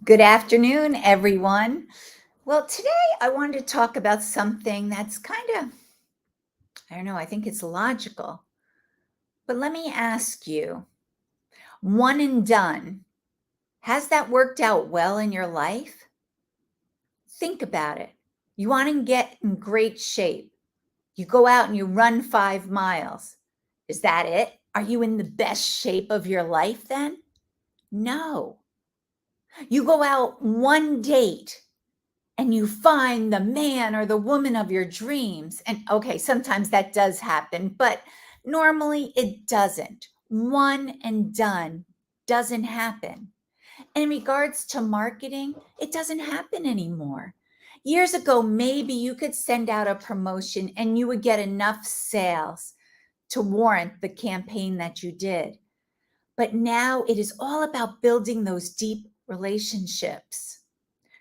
Good afternoon, everyone. Well, today I wanted to talk about something that's I don't know, I think it's logical. But let me ask you, one and done, has that worked out well in your life? Think about it. You want to get in great shape. You go out and you run 5 miles. Is that it? Are you in the best shape of your life then? No. You go out one date and you find the man or the woman of your dreams. And okay, sometimes that does happen, but normally it doesn't. One and done doesn't happen. In regards to marketing, it doesn't happen anymore. Years ago, maybe you could send out a promotion and you would get enough sales to warrant the campaign that you did. But now it is all about building those deep relationships.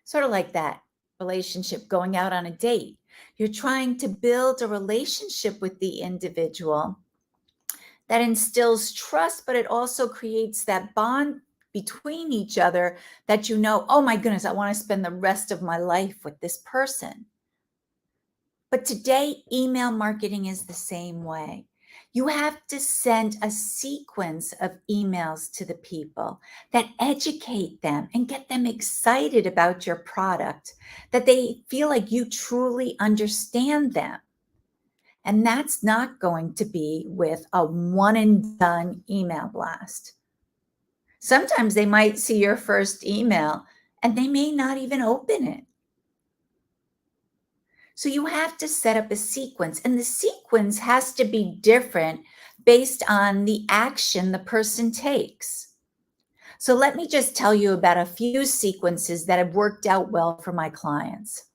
Sort of like that relationship going out on a date. You're trying to build a relationship with the individual that instills trust, but it also creates that bond between each other that oh my goodness, I want to spend the rest of my life with this person. But today, email marketing is the same way. You have to send a sequence of emails to the people that educate them and get them excited about your product, that they feel like you truly understand them. And that's not going to be with a one and done email blast. Sometimes they might see your first email and they may not even open it. So you have to set up a sequence, and the sequence has to be different based on the action the person takes. So let me just tell you about a few sequences that have worked out well for my clients.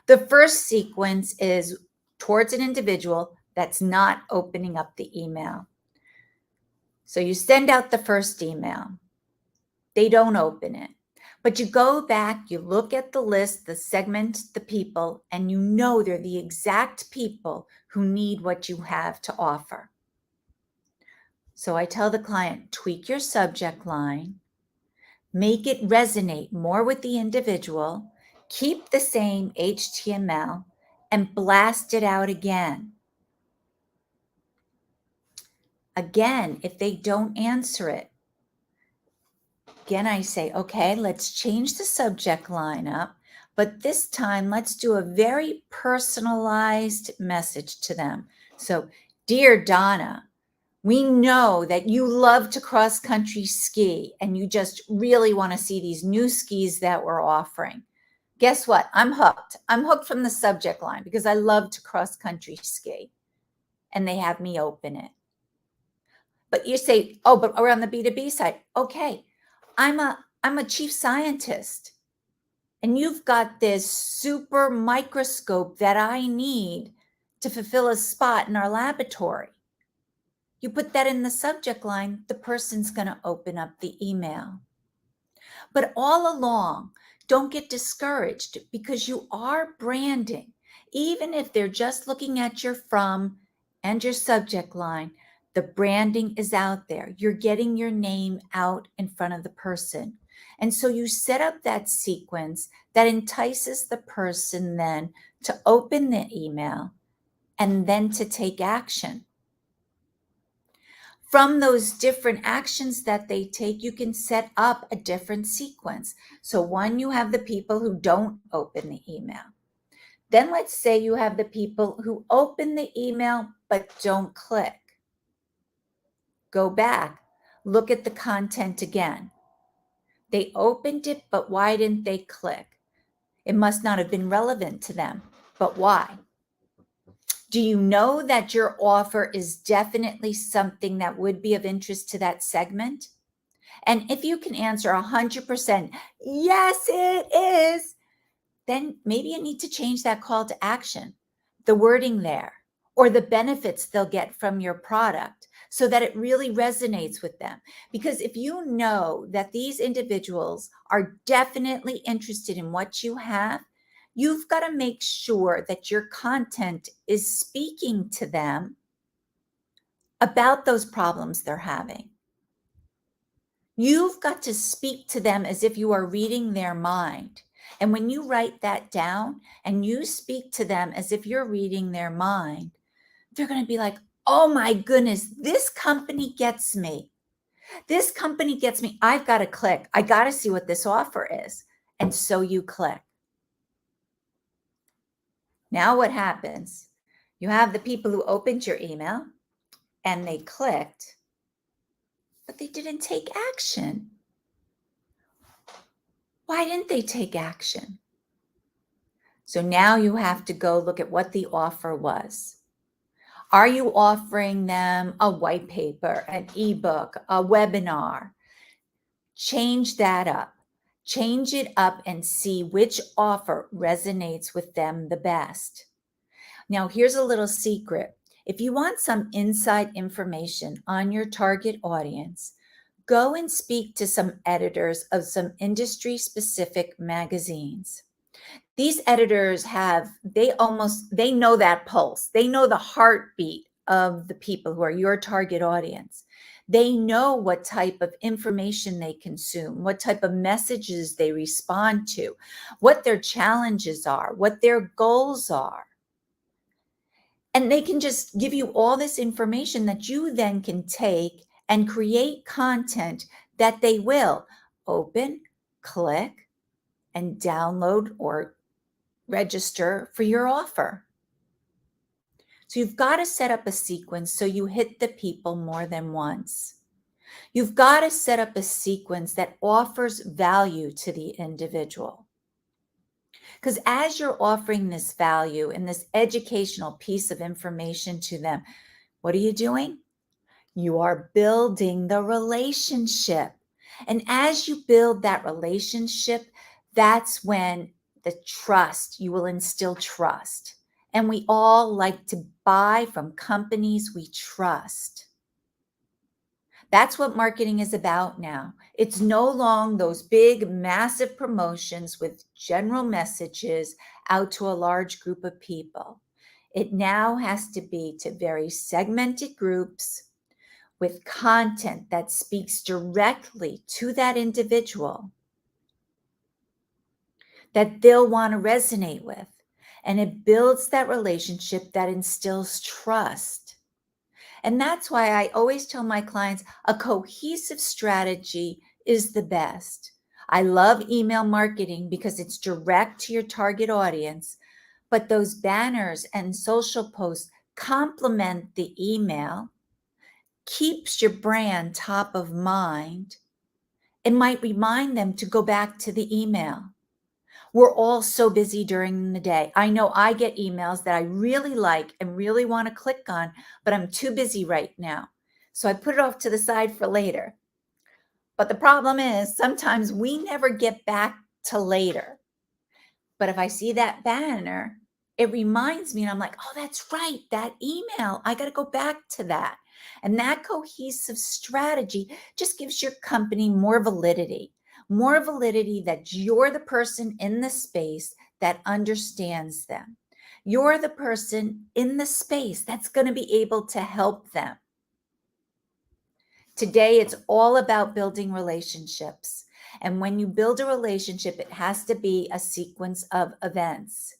The first sequence is towards an individual that's not opening up the email. So you send out the first email. They don't open it. But you go back, you look at the list, the segment, the people, and you know they're the exact people who need what you have to offer. So I tell the client, tweak your subject line, make it resonate more with the individual, keep the same HTML, and blast it out again. Again, if they don't answer it, again, I say, okay, let's change the subject line up, but this time let's do a very personalized message to them. So, dear Donna, we know that you love to cross country ski and you just really want to see these new skis that we're offering. Guess what? I'm hooked. I'm hooked from the subject line because I love to cross country ski. And they have me open it. But you say, oh, but we're on the B2B side. Okay. I'm a chief scientist and you've got this super microscope that I need to fulfill a spot in our laboratory. You put that in the subject line, the person's going to open up the email. But all along, don't get discouraged because you are branding. Even if they're just looking at your from and your subject line, the branding is out there. You're getting your name out in front of the person. And so you set up that sequence that entices the person then to open the email and then to take action. From those different actions that they take, you can set up a different sequence. So one, you have the people who don't open the email. Then let's say you have the people who open the email but don't click. Go back, look at the content again. They opened it, but why didn't they click? It must not have been relevant to them. But why? Do you know that your offer is definitely something that would be of interest to that segment? And if you can answer 100%, yes, it is, then maybe you need to change that call to action, the wording there, or the benefits they'll get from your product so that it really resonates with them. Because if you know that these individuals are definitely interested in what you have, you've got to make sure that your content is speaking to them about those problems they're having. You've got to speak to them as if you are reading their mind. And when you write that down and you speak to them as if you're reading their mind, they're going to be like, oh my goodness, this company gets me. This company gets me. I've got to click. I got to see what this offer is. And so you click. Now what happens? You have the people who opened your email and they clicked, but they didn't take action. Why didn't they take action? So now you have to go look at what the offer was. Are you offering them a white paper, an ebook, a webinar? Change that up. Change it up and see which offer resonates with them the best. Now, here's a little secret. If you want some inside information on your target audience, go and speak to some editors of some industry-specific magazines. These editors they know that pulse. They know the heartbeat of the people who are your target audience. They know what type of information they consume, what type of messages they respond to, what their challenges are, what their goals are. And they can just give you all this information that you then can take and create content that they will open, click, and download or register for your offer. So you've got to set up a sequence so you hit the people more than once. You've got to set up a sequence that offers value to the individual. Because as you're offering this value and this educational piece of information to them, what are you doing? You are building the relationship. And as you build that relationship, that's when you will instill trust. And we all like to buy from companies we trust. That's what marketing is about now. It's no longer those big, massive promotions with general messages out to a large group of people. It now has to be to very segmented groups with content that speaks directly to that individual that they'll want to resonate with. And it builds that relationship that instills trust. And that's why I always tell my clients a cohesive strategy is the best. I love email marketing because it's direct to your target audience, but those banners and social posts complement the email, keeps your brand top of mind, and might remind them to go back to the email. We're all so busy during the day. I know I get emails that I really like and really want to click on, but I'm too busy right now. So I put it off to the side for later. But the problem is sometimes we never get back to later. But if I see that banner, it reminds me and I'm like, oh, that's right, that email. I got to go back to that. And that cohesive strategy just gives your company more validity that you're the person in the space that understands them. You're the person in the space that's going to be able to help them. Today, it's all about building relationships. And when you build a relationship, it has to be a sequence of events.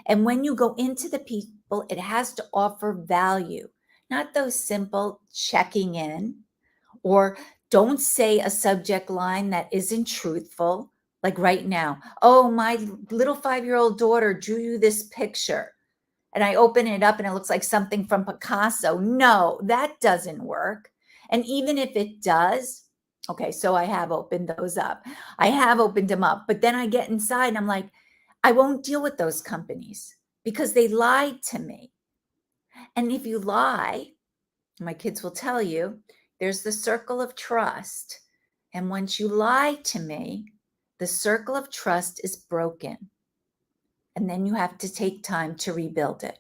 And when you go into the people, it has to offer value, not those simple checking in, or don't say a subject line that isn't truthful. Like right now, oh, my little 5-year-old daughter drew you this picture. And I open it up and it looks like something from Picasso. No, that doesn't work. And even if it does, okay, so I have opened those up. I have opened them up, but then I get inside and I'm like, I won't deal with those companies because they lied to me. And if you lie, my kids will tell you, there's the circle of trust. And once you lie to me, the circle of trust is broken. And then you have to take time to rebuild it.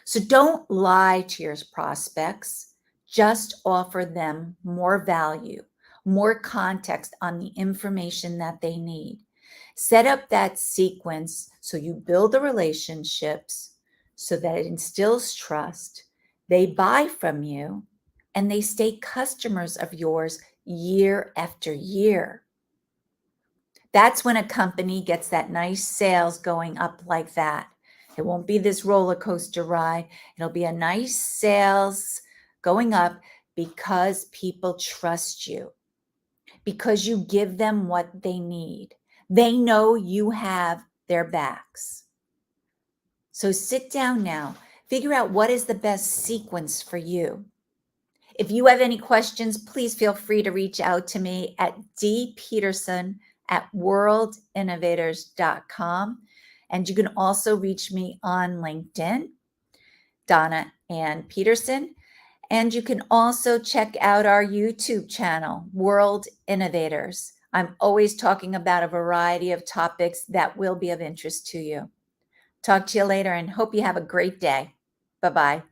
So don't lie to your prospects. Just offer them more value, more context on the information that they need. Set up that sequence so you build the relationships so that it instills trust. They buy from you and they stay customers of yours year after year. That's when a company gets that nice sales going up like that. It won't be this roller coaster ride. It'll be a nice sales going up because people trust you, because you give them what they need. They know you have their backs. So sit down now, figure out what is the best sequence for you. If you have any questions, please feel free to reach out to me at dpeterson@worldinnovators.com. And you can also reach me on LinkedIn, Donna Ann Peterson. And you can also check out our YouTube channel, World Innovators. I'm always talking about a variety of topics that will be of interest to you. Talk to you later and hope you have a great day. Bye-bye.